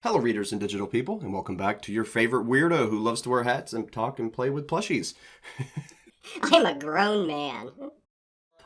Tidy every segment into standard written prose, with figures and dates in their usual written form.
Hello, readers and digital people, and welcome back to your favorite weirdo who loves to wear hats and talk and play with plushies. I'm a grown man.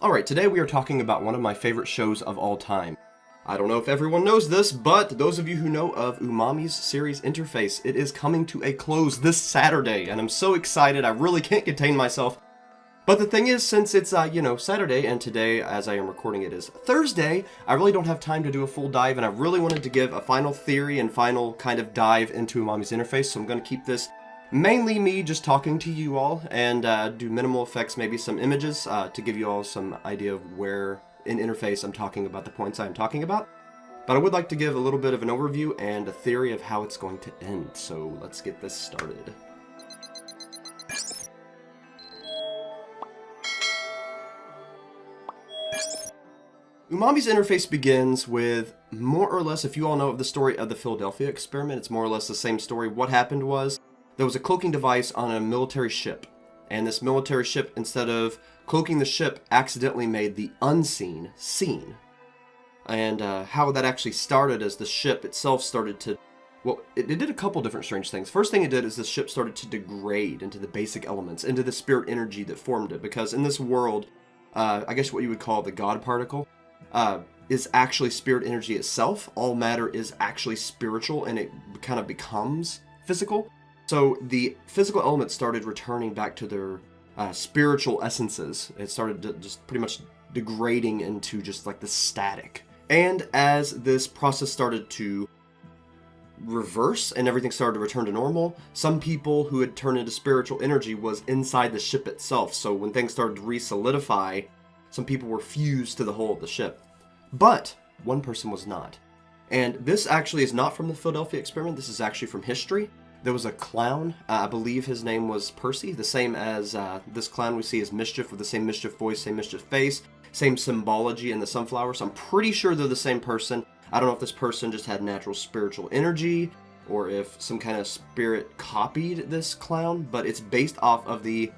Alright, today we are talking about one of my favorite shows of all time. I don't know if everyone knows this, but those of you who know of Umami's series Interface, it is coming to a close this Saturday, and I'm so excited, I really can't contain myself. But the thing is, since it's, Saturday, and today, as I am recording it, is Thursday, I really don't have time to do a full dive, and I really wanted to give a final theory and final kind of dive into Umami's Interface, so I'm going to keep this mainly me just talking to you all, and do minimal effects, maybe some images, to give you all some idea of where in Interface I'm talking about the points I'm talking about. But I would like to give a little bit of an overview and a theory of how it's going to end, so let's get this started. Umami's Interface begins with, more or less, if you all know of the story of the Philadelphia experiment, it's more or less the same story. What happened was, there was a cloaking device on a military ship, and this military ship, instead of cloaking the ship, accidentally made the unseen seen. And how that actually started is the ship itself started to, well, it did a couple different strange things. First thing it did is the ship started to degrade into the basic elements, into the spirit energy that formed it, because in this world, I guess what you would call the God particle, is actually spirit energy itself. All matter is actually spiritual, and it kind of becomes physical. So the physical elements started returning back to their spiritual essences. It started to just pretty much degrading into just like the static. And as this process started to reverse and everything started to return to normal, some people who had turned into spiritual energy was inside the ship itself. So when things started to re-solidify, some people were fused to the hull of the ship. But one person was not. And this actually is not from the Philadelphia experiment. This is actually from history. There was a clown. I believe his name was Percy, the same as this clown we see as Mischief, with the same Mischief voice, same Mischief face, same symbology in the sunflower. So I'm pretty sure they're the same person. I don't know if this person just had natural spiritual energy, or if some kind of spirit copied this clown, but it's based off of the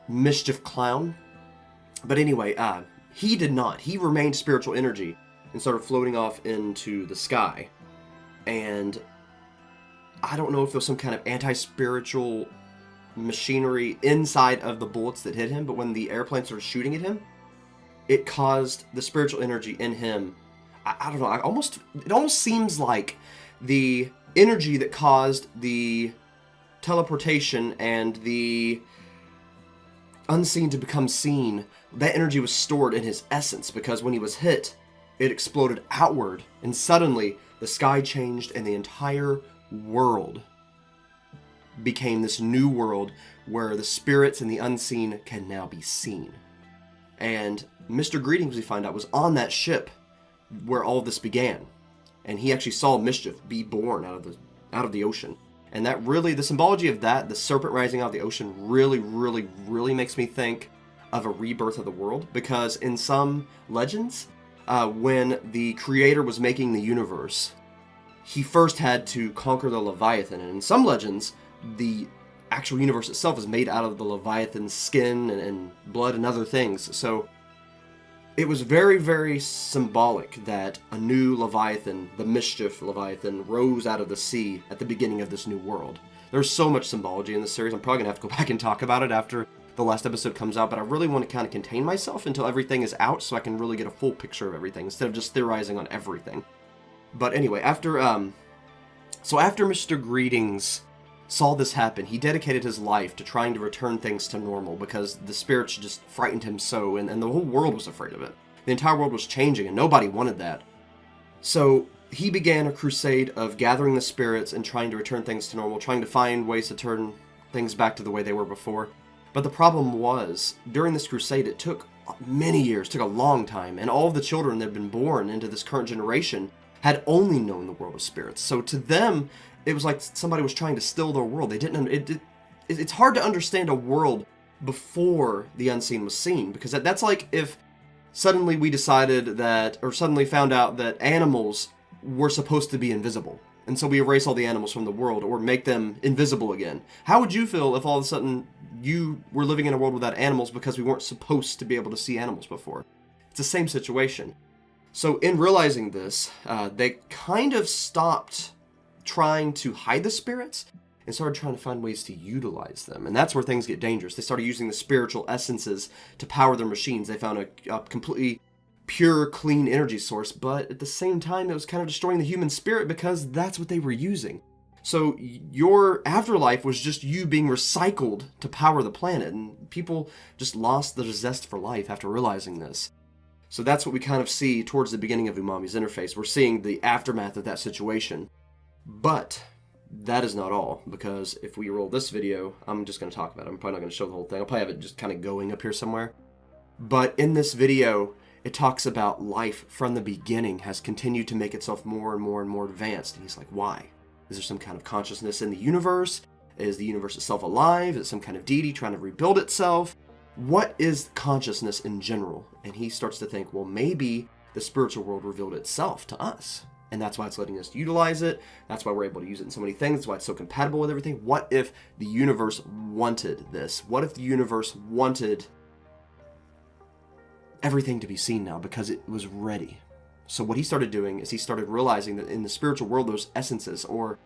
Mischief clown. But anyway, he did not. He remained spiritual energy and started floating off into the sky. And I don't know if there was some kind of anti-spiritual machinery inside of the bullets that hit him, but when the airplane started shooting at him, it caused the spiritual energy in him. I don't know, it almost seems like the energy that caused the teleportation and the unseen to become seen, that energy was stored in his essence, because when he was hit, it exploded outward, and suddenly the sky changed and the entire world became this new world where the spirits and the unseen can now be seen. And Mr. Greetings, we find out, was on that ship where all of this began, and he actually saw Mischief be born out of the ocean. And that really, the symbology of that, the serpent rising out of the ocean, really, really, really makes me think of a rebirth of the world. Because in some legends, when the creator was making the universe, he first had to conquer the Leviathan. And in some legends, the actual universe itself is made out of the Leviathan's skin and blood and other things. So it was very, very symbolic that a new Leviathan, the Mischief Leviathan, rose out of the sea at the beginning of this new world. There's so much symbology in this series. I'm probably going to have to go back and talk about it after the last episode comes out, but I really want to kind of contain myself until everything is out so I can really get a full picture of everything instead of just theorizing on everything. But anyway, after Mr. Greetings saw this happen, he dedicated his life to trying to return things to normal, because the spirits just frightened him so, and the whole world was afraid of it. The entire world was changing, and nobody wanted that. So he began a crusade of gathering the spirits and trying to return things to normal, trying to find ways to turn things back to the way they were before. But the problem was, during this crusade, it took many years, took a long time, and all of the children that had been born into this current generation had only known the world of spirits. So to them, it was like somebody was trying to steal their world. They didn't. It's hard to understand a world before the unseen was seen, because that's like if suddenly we decided that, or suddenly found out that animals were supposed to be invisible, and so we erase all the animals from the world or make them invisible again. How would you feel if all of a sudden you were living in a world without animals because we weren't supposed to be able to see animals before? It's the same situation. So in realizing this, they kind of stopped trying to hide the spirits and started trying to find ways to utilize them. And that's where things get dangerous. They started using the spiritual essences to power their machines. They found a completely pure, clean energy source, but at the same time, it was kind of destroying the human spirit because that's what they were using. So your afterlife was just you being recycled to power the planet, and people just lost the zest for life after realizing this. So that's what we kind of see towards the beginning of Umami's interface. We're seeing the aftermath of that situation. But that is not all, because if we roll this video, I'm just going to talk about it. I'm probably not going to show the whole thing. I'll probably have it just kind of going up here somewhere. But in this video, it talks about life from the beginning has continued to make itself more and more and more advanced. And he's like, why? Is there some kind of consciousness in the universe? Is the universe itself alive? Is it some kind of deity trying to rebuild itself? What is consciousness in general? And he starts to think, well, maybe the spiritual world revealed itself to us. And that's why it's letting us utilize it. That's why we're able to use it in so many things. That's why it's so compatible with everything. What if the universe wanted this? What if the universe wanted everything to be seen now because it was ready? So what he started doing is he started realizing that in the spiritual world, those essences, or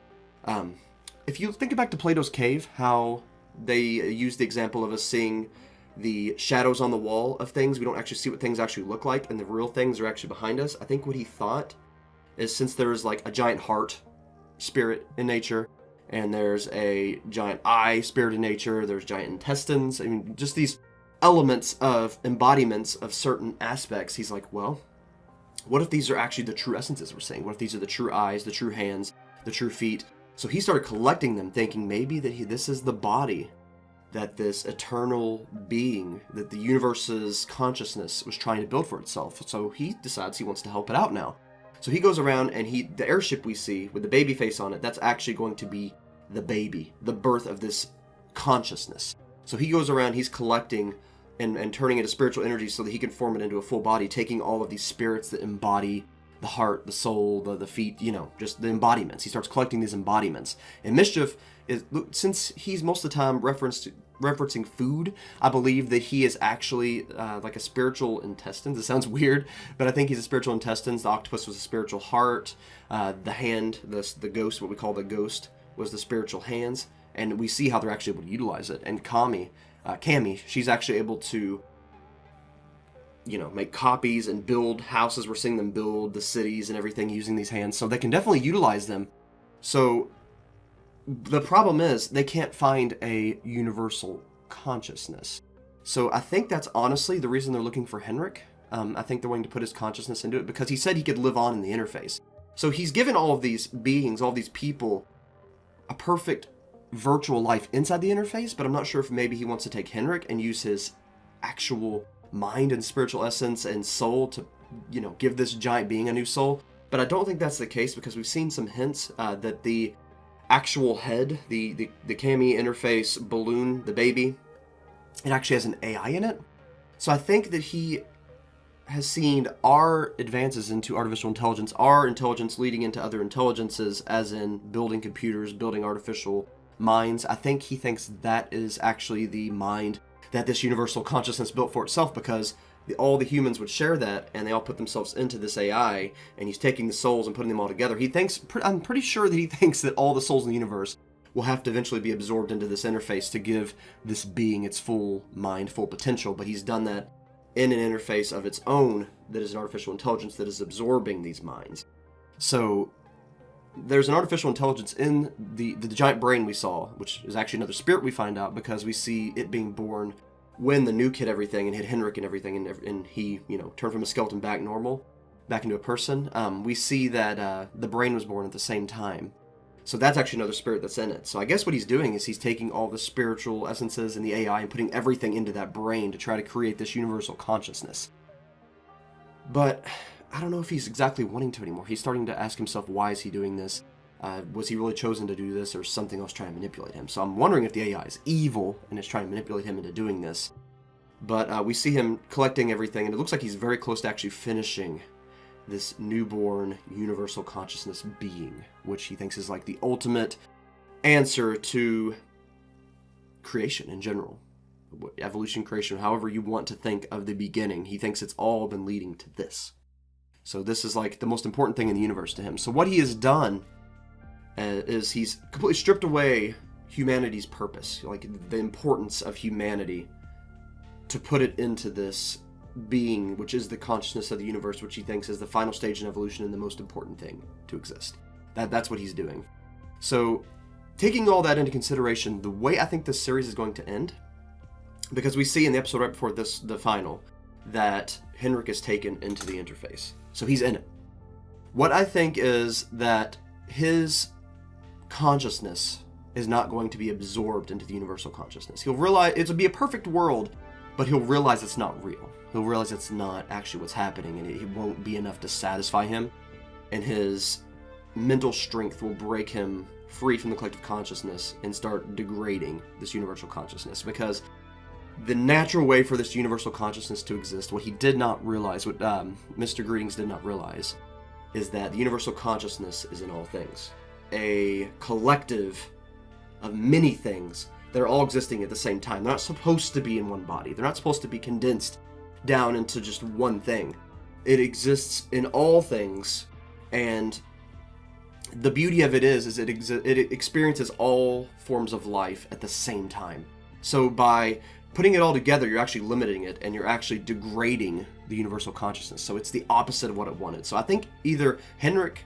if you think back to Plato's cave, how they used the example of us seeing the shadows on the wall of things. We don't actually see what things actually look like, and the real things are actually behind us. I think what he thought is, since there's like a giant heart spirit in nature, and there's a giant eye spirit in nature, there's giant intestines, I mean, just these elements of embodiments of certain aspects, he's like, well, what if these are actually the true essences we're seeing? What if these are the true eyes, the true hands, the true feet? So he started collecting them, thinking maybe that this is the body that this eternal being, that the universe's consciousness was trying to build for itself. So he decides he wants to help it out now. So he goes around, and the airship we see with the baby face on it, that's actually going to be the baby, the birth of this consciousness. So he goes around, he's collecting and turning it into spiritual energy so that he can form it into a full body, taking all of these spirits that embody the heart, the soul, the feet, just the embodiments. He starts collecting these embodiments. And Mischief is, since he's most of the time referencing food, I believe that he is actually like a spiritual intestines. It sounds weird, but I think he's a spiritual intestines. The octopus was a spiritual heart. The hand, the ghost, what we call the ghost, was the spiritual hands. And we see how they're actually able to utilize it. And Cammy, she's actually able to make copies and build houses. We're seeing them build the cities and everything using these hands. So they can definitely utilize them. So the problem is they can't find a universal consciousness. So I think that's honestly the reason they're looking for Henryk. I think they're wanting to put his consciousness into it because he said he could live on in the interface. So he's given all of these beings, all these people, a perfect virtual life inside the interface, but I'm not sure if maybe he wants to take Henryk and use his actual mind and spiritual essence and soul to, give this giant being a new soul. But I don't think that's the case because we've seen some hints that the actual head, the Cammy interface balloon, the baby, it actually has an AI in it. So I think that he has seen our advances into artificial intelligence, our intelligence leading into other intelligences, as in building computers, building artificial minds. I think he thinks that is actually the mind that this universal consciousness built for itself, because all the humans would share that, and they all put themselves into this AI, and he's taking the souls and putting them all together. I'm pretty sure that he thinks that all the souls in the universe will have to eventually be absorbed into this interface to give this being its full mind, full potential, but he's done that in an interface of its own that is an artificial intelligence that is absorbing these minds. So there's an artificial intelligence in the giant brain we saw, which is actually another spirit we find out because we see it being born when the nuke hit everything and hit Henryk and everything, and he, turned from a skeleton back into a person. We see that the brain was born at the same time. So that's actually another spirit that's in it. So I guess what he's doing is he's taking all the spiritual essences and the AI and putting everything into that brain to try to create this universal consciousness. But I don't know if he's exactly wanting to anymore. He's starting to ask himself, why is he doing this? Was he really chosen to do this, or something else trying to manipulate him? So I'm wondering if the AI is evil and is trying to manipulate him into doing this. But we see him collecting everything, and it looks like he's very close to actually finishing this newborn universal consciousness being, which he thinks is like the ultimate answer to creation in general. Evolution, creation, however you want to think of the beginning. He thinks it's all been leading to this. So this is like the most important thing in the universe to him. So what he has done, is he's completely stripped away humanity's purpose, like the importance of humanity, to put it into this being, which is the consciousness of the universe, which he thinks is the final stage in evolution and the most important thing to exist. That's what he's doing. So, taking all that into consideration, the way I think this series is going to end, because we see in the episode right before this, the final, that Henryk is taken into the interface. So he's in it. What I think is that his consciousness is not going to be absorbed into the universal consciousness. He'll realize it'll be a perfect world, but he'll realize it's not real. He'll realize it's not actually what's happening, and it won't be enough to satisfy him, and his mental strength will break him free from the collective consciousness and start degrading this universal consciousness, because the natural way for this universal consciousness to exist, what he did not realize, what Mr. Greetings did not realize, is that the universal consciousness is in all things. A collective of many things that are all existing at the same time. They're not supposed to be in one body. They're not supposed to be condensed down into just one thing. It exists in all things, and the beauty of it is it experiences all forms of life at the same time. So by putting it all together, you're actually limiting it, and you're actually degrading the universal consciousness. So it's the opposite of what it wanted. So I think either Henryk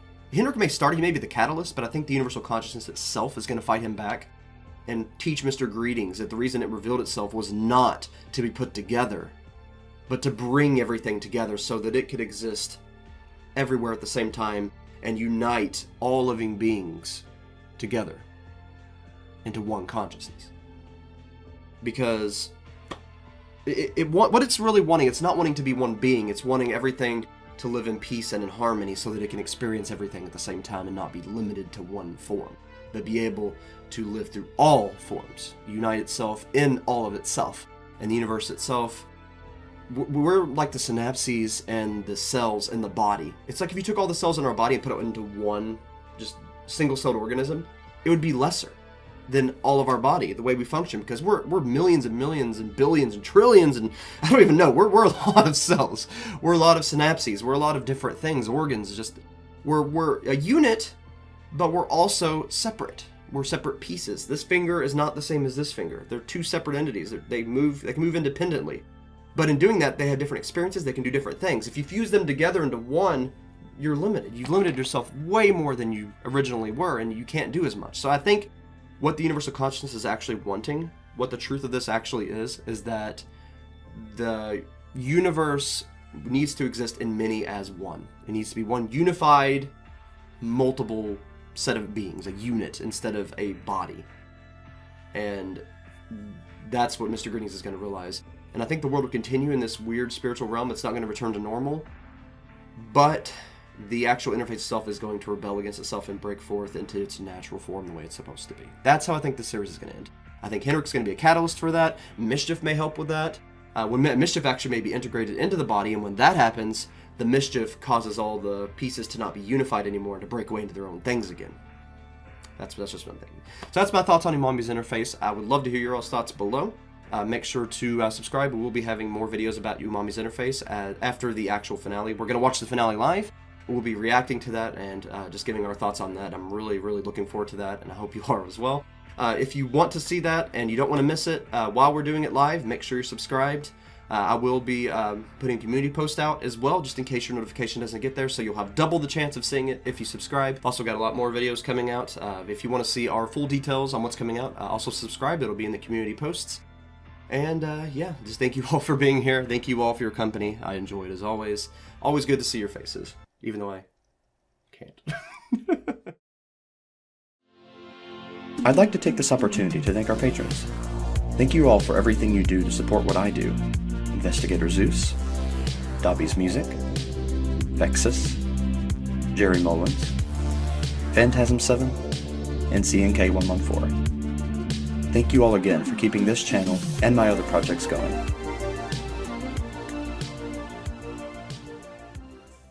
may start, he may be the catalyst, but I think the universal consciousness itself is going to fight him back and teach Mr. Greetings that the reason it revealed itself was not to be put together, but to bring everything together so that it could exist everywhere at the same time and unite all living beings together into one consciousness. Because what it's really wanting, it's not wanting to be one being, it's wanting everything to live in peace and in harmony so that it can experience everything at the same time and not be limited to one form, but be able to live through all forms, unite itself in all of itself. And the universe itself, we're like the synapses and the cells in the body. It's like if you took all the cells in our body and put it into one just single-celled organism, it would be lesser than all of our body, the way we function, because we're millions and millions and billions and trillions, and I don't even know, we're a lot of cells, we're a lot of synapses, we're a lot of different things, organs, just we're a unit, but we're also separate. We're separate pieces. This finger is not the same as this finger. They're two separate entities. They can move independently, but in doing that, they have different experiences. They can do different things. If you fuse them together into one, you're limited. You've limited yourself way more than you originally were, and you can't do as much. So I think what the universal consciousness is actually wanting, what the truth of this actually is that the universe needs to exist in many as one. It needs to be one unified, multiple set of beings, a unit instead of a body. And that's what Mr. Greetings is going to realize. And I think the world will continue in this weird spiritual realm. It's not going to return to normal, but the actual interface itself is going to rebel against itself and break forth into its natural form the way it's supposed to be. That's how I think the series is going to end. I think Henryk's going to be a catalyst for that. Mischief may help with that. When Mischief actually may be integrated into the body, and when that happens, the Mischief causes all the pieces to not be unified anymore and to break away into their own things again. That's just what I'm thinking. So that's my thoughts on Umami's interface. I would love to hear your all's thoughts below. Make sure to subscribe. We'll be having more videos about Umami's interface after the actual finale. We're going to watch the finale live. We'll be reacting to that and just giving our thoughts on that. I'm really, really looking forward to that, and I hope you are as well. If you want to see that and you don't want to miss it while we're doing it live, make sure you're subscribed. I will be putting a community post out as well, just in case your notification doesn't get there, so you'll have double the chance of seeing it if you subscribe. Also got a lot more videos coming out. If you want to see our full details on what's coming out, also subscribe. It'll be in the community posts. And yeah, just thank you all for being here. Thank you all for your company. I enjoyed as always. Always good to see your faces, even though I can't. I'd like to take this opportunity to thank our patrons. Thank you all for everything you do to support what I do. Investigator Zeus, Dobby's Music, Vexus, Jerry Mullins, Phantasm 7, and CNK114. Thank you all again for keeping this channel and my other projects going.